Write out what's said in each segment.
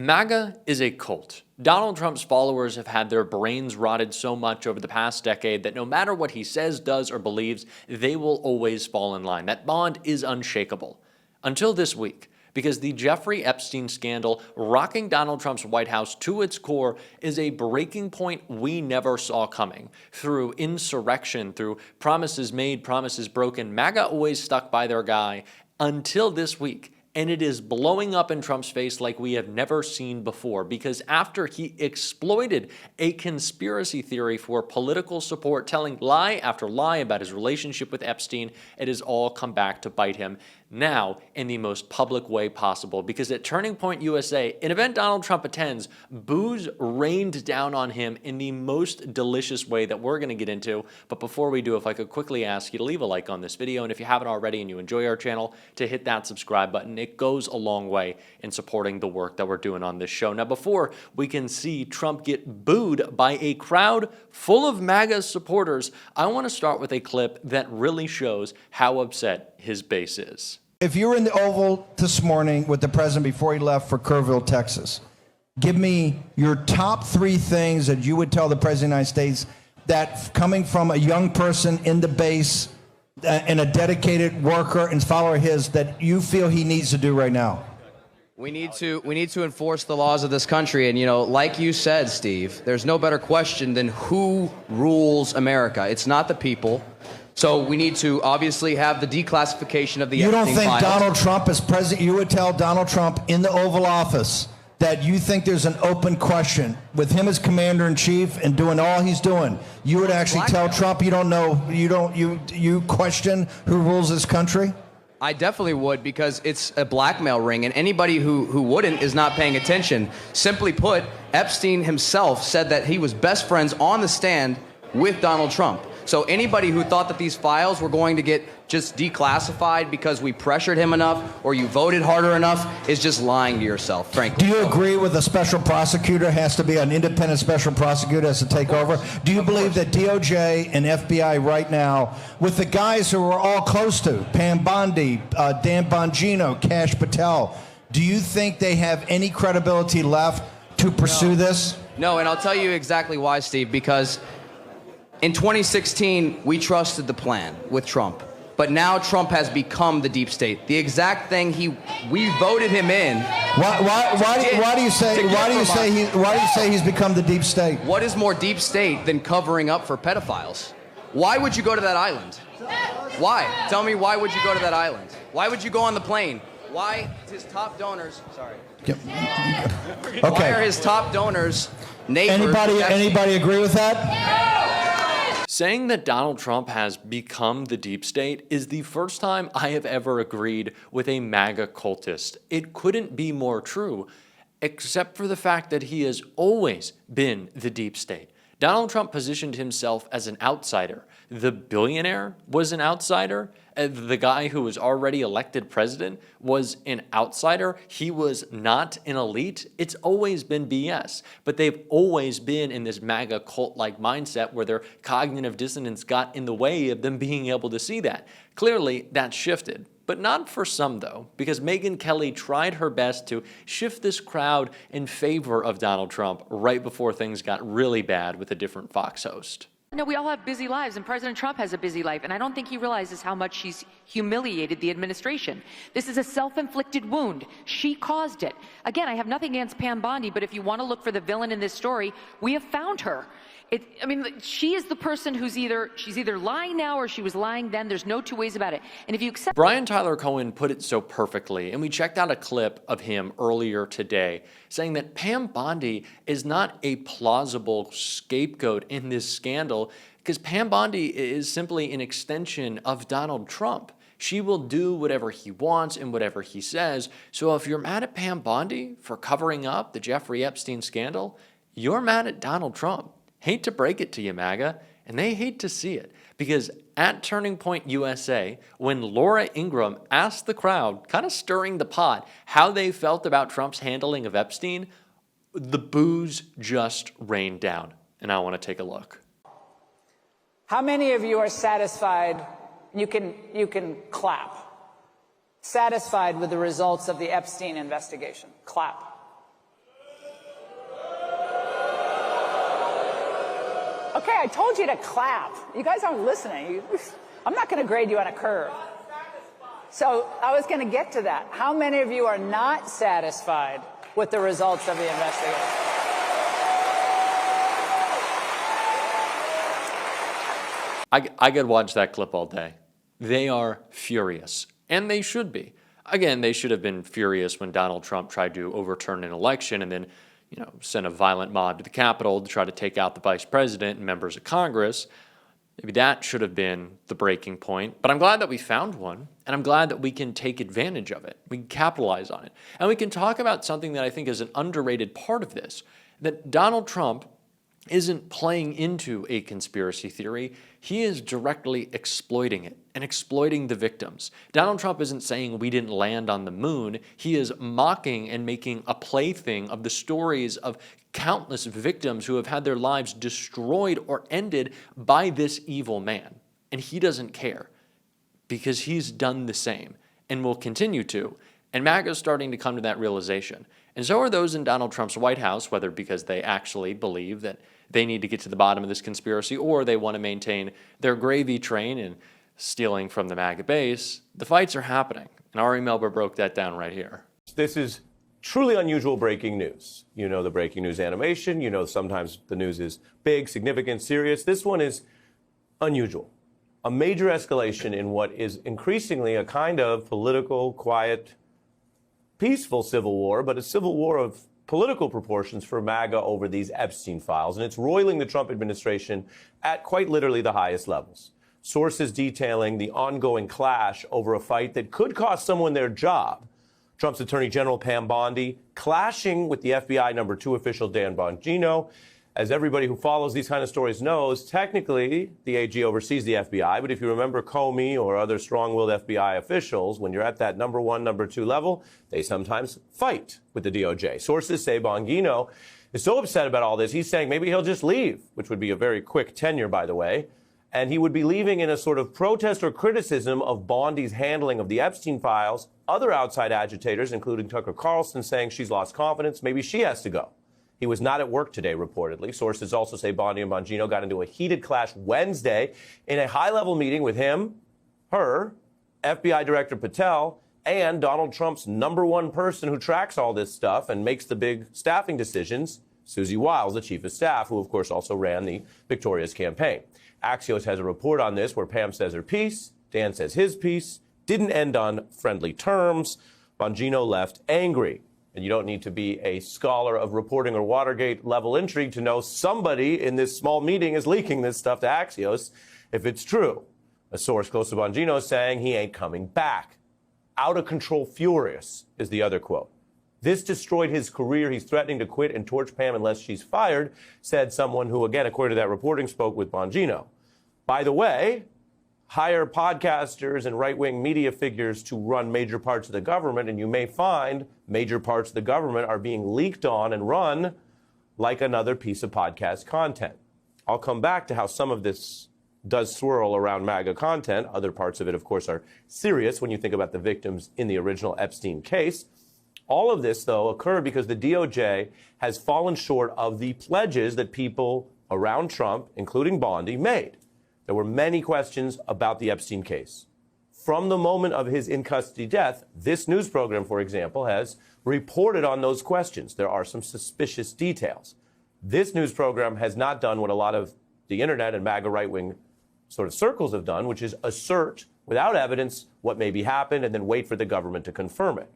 MAGA is a cult. Donald Trump's followers have had their brains rotted so much over the past decade that no matter what he says, does, or believes, they will always fall in line. That bond is unshakable. Until this week, because the Jeffrey Epstein scandal rocking Donald Trump's White House to its core is a breaking point we never saw coming. Through insurrection, through promises made, promises broken, MAGA always stuck by their guy until this week. And it is blowing up in Trump's face like we have never seen before, because after he exploited a conspiracy theory for political support, telling lie after lie about his relationship with Epstein, it has all come back to bite him now in the most public way possible. Because at Turning Point USA, an event Donald Trump attends, BOOS rained down on him in the most delicious way that we're going to get into. But before we do, if I could quickly ask you to leave a like on this video, and if you haven't already and you enjoy our channel, to hit that subscribe button. It goes a long way in supporting the work that we're doing on this show. Now, before we can see Trump get booed by a crowd full of MAGA supporters, I want to start with a clip that really shows how upset his base is. If you were in the Oval this morning with the president before he left for Kerrville, Texas, give me your top 3 things that you would tell the president of the United States that, coming from a young person in the base and a dedicated worker and follower of his, that you feel he needs to do right now. We need to enforce the laws of this country. And, you know, like you said, Steve, there's no better question than who rules America. It's not the people. So we need to obviously have the declassification of the You don't Epstein think files. Donald Trump, as president, you would tell Donald Trump in the Oval Office that you think there's an open question with him as commander-in-chief and doing all he's doing? You would actually tell Trump you don't know, you question who rules this country? I definitely would, because it's a blackmail ring, and anybody who wouldn't is not paying attention. Simply put, Epstein himself said that he was best friends on the stand with Donald Trump. So anybody who thought that these files were going to get just declassified because we pressured him enough or you voted harder enough is just lying to yourself, frankly. Do you agree with a special prosecutor has to be an independent special prosecutor has to take over? Do you believe that DOJ and FBI right now, with the guys who are all close to, Pam Bondi, Dan Bongino, Kash Patel, do you think they have any credibility left to pursue this? No, and I'll tell you exactly why, Steve, because in 2016, we trusted the plan with Trump, but now Trump has become the deep state. The exact thing we voted him in. Why do you say he's become the deep state? What is more deep state than covering up for pedophiles? Why would you go to that island? Why? Tell me, why would you go to that island? Why would you go on the plane? Why his top donors? Sorry. Okay. Why are his top donors neighbors? Anybody agree with that? Saying that Donald Trump has become the deep state is the first time I have ever agreed with a MAGA cultist. It couldn't be more true, except for the fact that he has always been the deep state. Donald Trump positioned himself as an outsider. The billionaire was an outsider. The guy who was already elected president was an outsider. He was not an elite. It's always been BS. But they've always been in this MAGA cult-like mindset where their cognitive dissonance got in the way of them being able to see that. Clearly, that's shifted. But not for some, though, because Megyn Kelly tried her best to shift this crowd in favor of Donald Trump right before things got really bad with a different Fox host. No, we all have busy lives, and President Trump has a busy life, and I don't think he realizes how much he's humiliated the administration. This is a self-inflicted wound. She caused it. Again, I have nothing against Pam Bondi, but if you want to look for the villain in this story, we have found her. I mean, she is the person who's she's either lying now or she was lying then. There's no two ways about it. And if you accept... Brian Tyler Cohen put it so perfectly, and we checked out a clip of him earlier today saying that Pam Bondi is not a plausible scapegoat in this scandal because Pam Bondi is simply an extension of Donald Trump. She will do whatever he wants and whatever he says. So if you're mad at Pam Bondi for covering up the Jeffrey Epstein scandal, you're mad at Donald Trump. Hate to break it to you, MAGA, and they hate to see it, because at Turning Point USA, when Laura Ingraham asked the crowd, kind of stirring the pot, how they felt about Trump's handling of Epstein, the boos just rained down. And I want to take a look. How many of you are satisfied? You can clap. Satisfied with the results of the Epstein investigation? Clap. Okay, I told you to clap. You guys aren't listening. I'm not going to grade you on a curve. So I was going to get to that. How many of you are not satisfied with the results of the investigation? I could watch that clip all day. They are furious, and they should be. Again, they should have been furious when Donald Trump tried to overturn an election and then, sent a violent mob to the Capitol to try to take out the vice president and members of Congress. Maybe that should have been the breaking point. But I'm glad that we found one, and I'm glad that we can take advantage of it. We can capitalize on it. And we can talk about something that I think is an underrated part of this, that Donald Trump isn't playing into a conspiracy theory. He is directly exploiting it and exploiting the victims. Donald Trump isn't saying we didn't land on the moon. He is mocking and making a plaything of the stories of countless victims who have had their lives destroyed or ended by this evil man. And he doesn't care because he's done the same and will continue to. And MAGA is starting to come to that realization. And so are those in Donald Trump's White House, whether because they actually believe that they need to get to the bottom of this conspiracy or they want to maintain their gravy train and stealing from the MAGA base. The fights are happening. And Ari Melber broke that down right here. This is truly unusual breaking news. You know the breaking news animation. You know sometimes the news is big, significant, serious. This one is unusual. A major escalation in what is increasingly a kind of political, quiet, peaceful civil war, but a civil war of political proportions for MAGA over these Epstein files. And it's roiling the Trump administration at quite literally the highest levels. Sources detailing the ongoing clash over a fight that could cost someone their job. Trump's Attorney General Pam Bondi clashing with the FBI number 2 official Dan Bongino. As everybody who follows these kind of stories knows, technically the AG oversees the FBI, but if you remember Comey or other strong-willed FBI officials, when you're at that number 1, number 2 level, they sometimes fight with the DOJ. Sources say Bongino is so upset about all this, he's saying maybe he'll just leave, which would be a very quick tenure, by the way, and he would be leaving in a sort of protest or criticism of Bondi's handling of the Epstein files. Other outside agitators, including Tucker Carlson, saying she's lost confidence, maybe she has to go. He was not at work today, reportedly. Sources also say Bondi and Bongino got into a heated clash Wednesday in a high-level meeting with him, her, FBI Director Patel, and Donald Trump's number 1 person who tracks all this stuff and makes the big staffing decisions, Susie Wiles, the chief of staff, who, of course, also ran the Victoria's campaign. Axios has a report on this where Pam says her piece, Dan says his piece, didn't end on friendly terms. Bongino left angry. And you don't need to be a scholar of reporting or Watergate level intrigue to know somebody in this small meeting is leaking this stuff to Axios if it's true. A source close to Bongino saying he ain't coming back. Out of control furious is the other quote. This destroyed his career. He's threatening to quit and torch Pam unless she's fired, said someone who, again, according to that reporting, spoke with Bongino. By the way, hire podcasters and right-wing media figures to run major parts of the government, and you may find major parts of the government are being leaked on and run like another piece of podcast content. I'll come back to how some of this does swirl around MAGA content. Other parts of it, of course, are serious when you think about the victims in the original Epstein case. All of this, though, occurred because the DOJ has fallen short of the pledges that people around Trump, including Bondi, made. There were many questions about the Epstein case. From the moment of his in-custody death, this news program, for example, has reported on those questions. There are some suspicious details. This news program has not done what a lot of the internet and MAGA right-wing sort of circles have done, which is assert without evidence what maybe happened and then wait for the government to confirm it.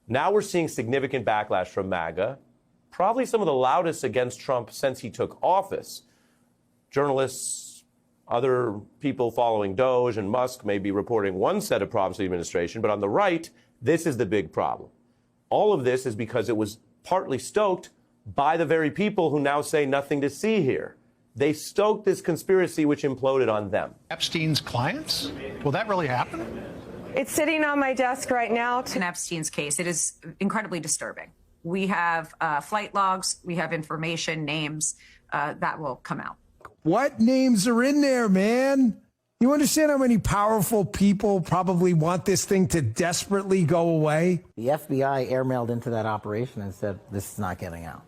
Now we're seeing significant backlash from MAGA, probably some of the loudest against Trump since he took office. Journalists, other people following Doge and Musk may be reporting one set of problems to the administration, but on the right, this is the big problem. All of this is because it was partly stoked by the very people who now say nothing to see here. They stoked this conspiracy which imploded on them. Epstein's clients? Will that really happen? It's sitting on my desk right now. In Epstein's case, it is incredibly disturbing. We have flight logs, we have information, names that will come out. What names are in there, man? You understand how many powerful people probably want this thing to desperately go away? The FBI airmailed into that operation and said, this is not getting out.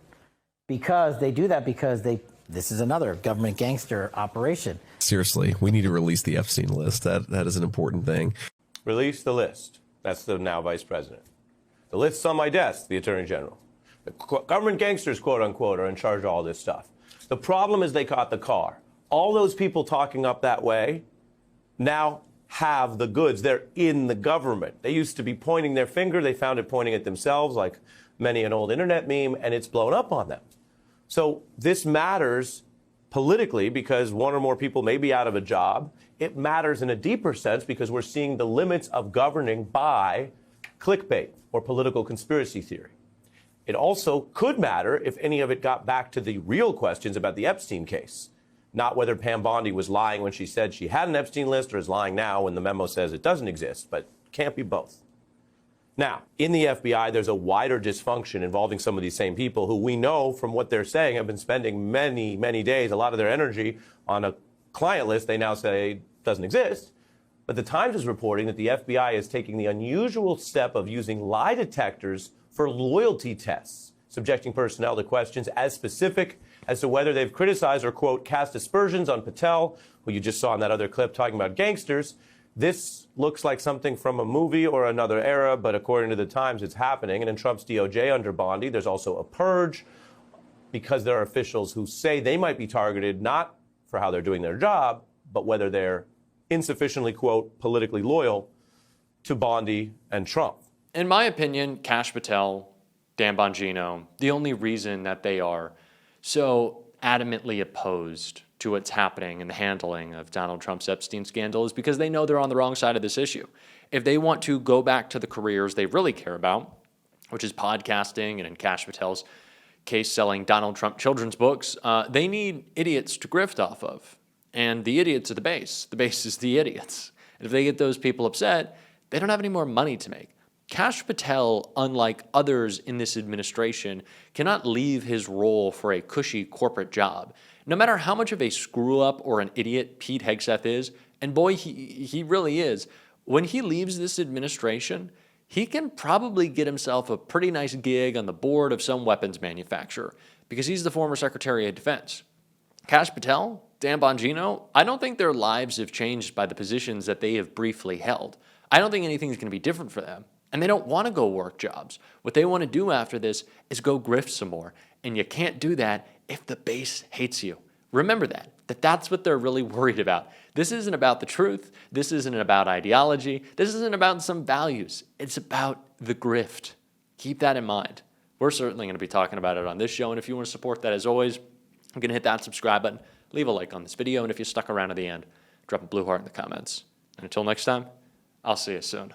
Because they do that because they this is another government gangster operation. Seriously, we need to release the Epstein list. That is an important thing. Release the list. That's the now vice president. The list's on my desk, the attorney general. The government gangsters, quote unquote, are in charge of all this stuff. The problem is they caught the car. All those people talking up that way now have the goods. They're in the government. They used to be pointing their finger. They found it pointing at themselves, like many an old internet meme, and it's blown up on them. So this matters politically because one or more people may be out of a job. It matters in a deeper sense because we're seeing the limits of governing by clickbait or political conspiracy theory. It also could matter if any of it got back to the real questions about the Epstein case, not whether Pam Bondi was lying when she said she had an Epstein list or is lying now when the memo says it doesn't exist, but can't be both. Now, in the FBI, there's a wider dysfunction involving some of these same people who we know from what they're saying have been spending many, many days, a lot of their energy on a client list they now say doesn't exist. But the Times is reporting that the FBI is taking the unusual step of using lie detectors for loyalty tests, subjecting personnel to questions as specific as to whether they've criticized or, quote, cast aspersions on Patel, who you just saw in that other clip talking about gangsters. This looks like something from a movie or another era, but according to the Times, it's happening. And in Trump's DOJ under Bondi, there's also a purge because there are officials who say they might be targeted not for how they're doing their job, but whether they're insufficiently, quote, politically loyal to Bondi and Trump. In my opinion, Kash Patel, Dan Bongino, the only reason that they are so adamantly opposed to what's happening in the handling of Donald Trump's Epstein scandal is because they know they're on the wrong side of this issue. If they want to go back to the careers they really care about, which is podcasting and in Kash Patel's case selling Donald Trump children's books, they need idiots to grift off of. And the idiots are the base. The base is the idiots. And if they get those people upset, they don't have any more money to make. Kash Patel, unlike others in this administration, cannot leave his role for a cushy corporate job. No matter how much of a screw-up or an idiot Pete Hegseth is, and boy, he really is, when he leaves this administration, he can probably get himself a pretty nice gig on the board of some weapons manufacturer because he's the former Secretary of Defense. Kash Patel, Dan Bongino, I don't think their lives have changed by the positions that they have briefly held. I don't think anything's going to be different for them. And they don't want to go work jobs. What they want to do after this is go grift some more. And you can't do that if the base hates you. Remember that's what they're really worried about. This isn't about the truth. This isn't about ideology. This isn't about some values. It's about the grift. Keep that in mind. We're certainly going to be talking about it on this show. And if you want to support that, as always, I'm going to hit that subscribe button, leave a like on this video. And if you stuck around to the end, drop a blue heart in the comments. And until next time, I'll see you soon.